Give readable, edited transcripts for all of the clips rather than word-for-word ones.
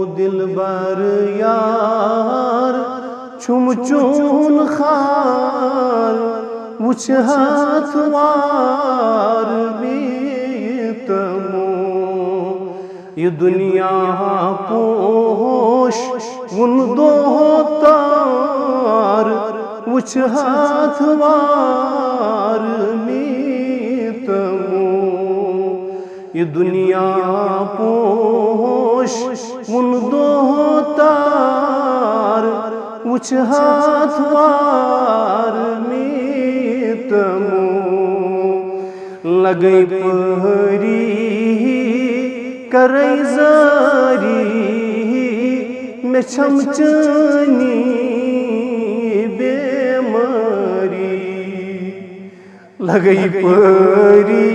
दिलबर यार छुम चून खार वुछ हाथवार बीतमो ये दुनिया पोश उन दो तार वुछ हाथवार बीतमो ये दुनिया पोश उन दो तार वुछ हाथवार मीतमो लगई पहरी करई जारी में छमचनी बेमारी लगई पहरी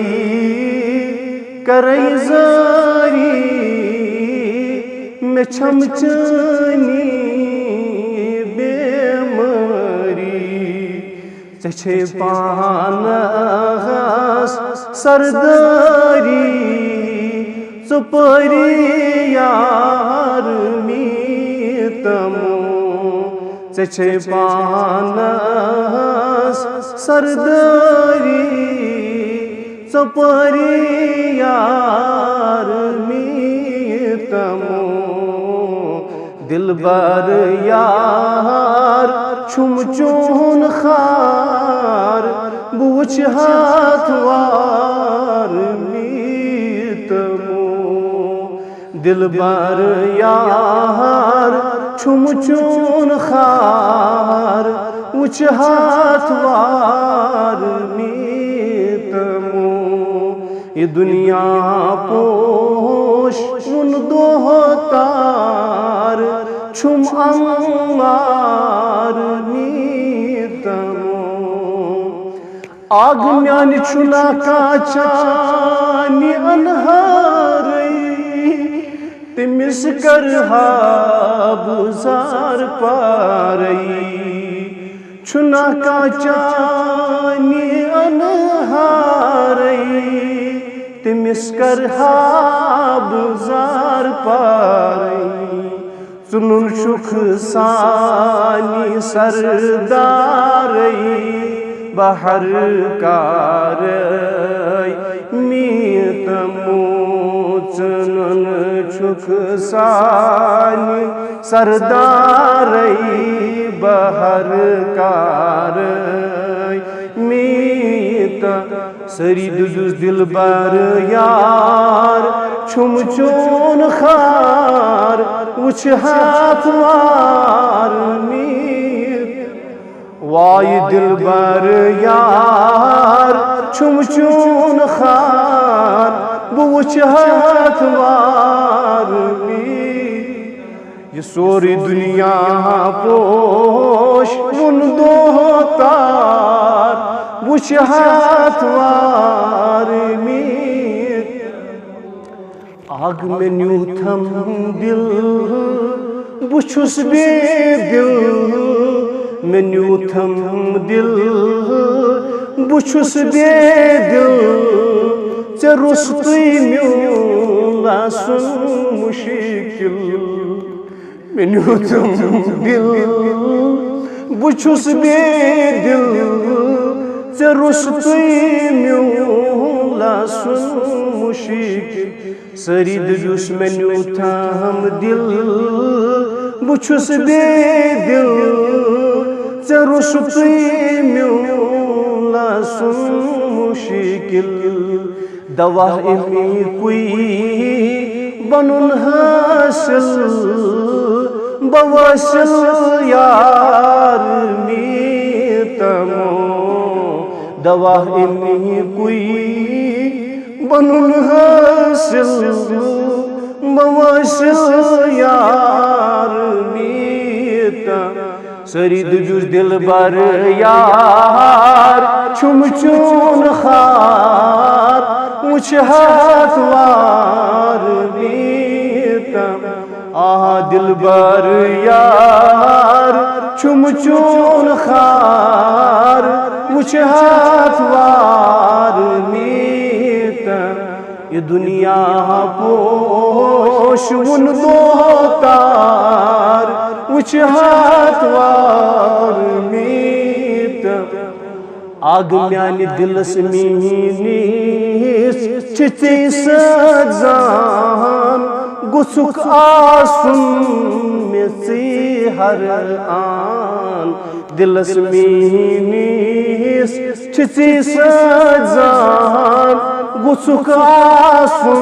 करई जारी में छमचनी बेमारी चछे पानस सरदारी सुपरी यार मीतमो चछे पानस सरदारी सुपरी यार मीतमो दिलबर यार छुम चून खार बुछ हाथवार मीतमो दिलबर यार छुम चून खार बुछ हाथवार मीतमो ये दुनिया पोश उन दो तार छुम अंगार मीतमो आग म्यान छुना काचानी अनहारई तिमिस कर बुजार पारई छुना काचानी अनहारई तिमिस कर बुजार पारई सुनुन सुख सानी सरदारई बहर कारई मीतमो सुनुन सुख सानी सरदारई बहर कारई मीत सरी दुजुस दिलबर यार छुम चून खार वुछ हाथवार मीत वाय दिलबर यार छुम चून खार बुछ हाथवार मीत ये सोरी दुनिया पोश उन दो तार वुछ हाथवार मीत आग में न्यूथम दिल बुछुस बेदिल में न्यूथम दिल बुछुस बेदिल चे रुस्तुई म्यूला सुन मुश्किल में न्यूथम दिल बुछुस बेदिल चे रुस्तुई म्यूला सुन मुश्किल सरी दुजुस में न्यूथम दिल बुछुस बेदिल चे रुस्तुई म्यूला सुन मुश्किल दवा इमी कुई बनुन हासिल बवासिल यार मीतमो दवा इमी कुई बनुन हासिल बवासिल यार मीतमो सरी दुजुस दिलबर यार छुम चून खार वुछ हाथवार मीतमो दिलबर यार छुम चून खार वुछ हाथवार मीतमो ये दुनिया पोश वुन दोतार वुच हाथवार मीत आग म्यानि दिलस मीनिस चिते सजान गुसुक आसुन में से हर आन दिलस मीनिस चिते सजान गुसुक आसुन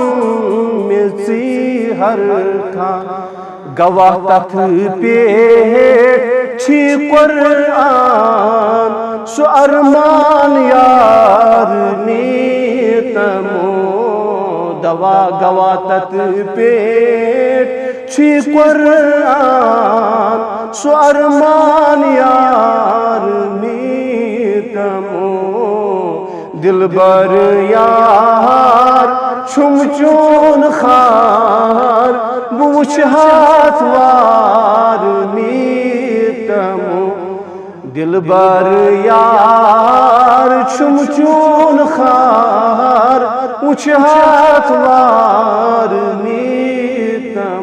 में से हर खान गवाह तथ पे छी कुरान सु अरमान यार नीतमो दवा गवा तथ पेट छी कुरान सु अरमान यार नीतमो दिलबर यार छुम चून खार बुछ हाथवार नीतमो दिलबर यार छुम चून खार बुछ हाथवार नीतम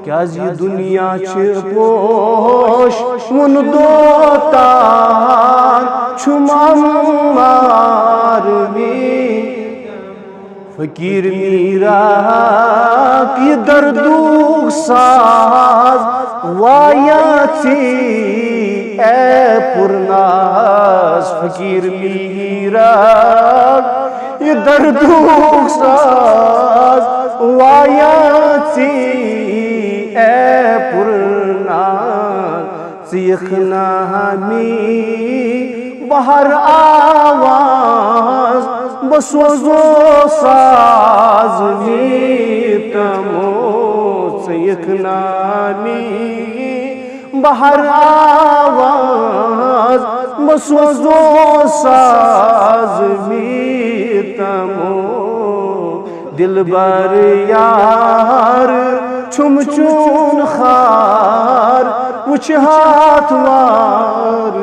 क्या जी दुनिया छ पोश वुन दोतार छुम अम्मार फकीर मीरा की दर्दुक साज वाया थी ए पुरनाज फकीर मीरा ये दर्दुक साज वाया थी ए पुरनाज सीखना हमी बहर आवाज बसोजो साज नीतमो सीखनानी बहर आवाज बसोजो साज नीतमो दिलबर यार छुम चून खार कुछ हाथवार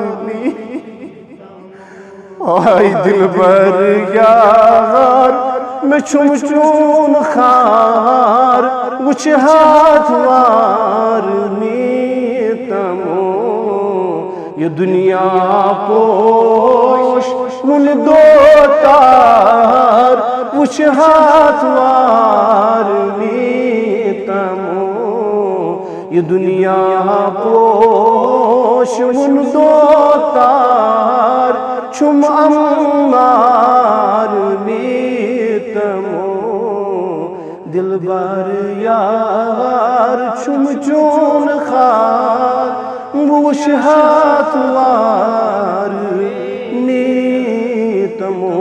आई दिलबर यार मैं छुम चून खार कुछ हाथवार नीतमो ये दुनिया पोश वुन दोतार कुछ हाथवार नीतमो ये दुनिया पोश वुन दोतार छुम अम्मार नीतमो दिलबर यार छुम चून खार बुश हाथवार नीतमो।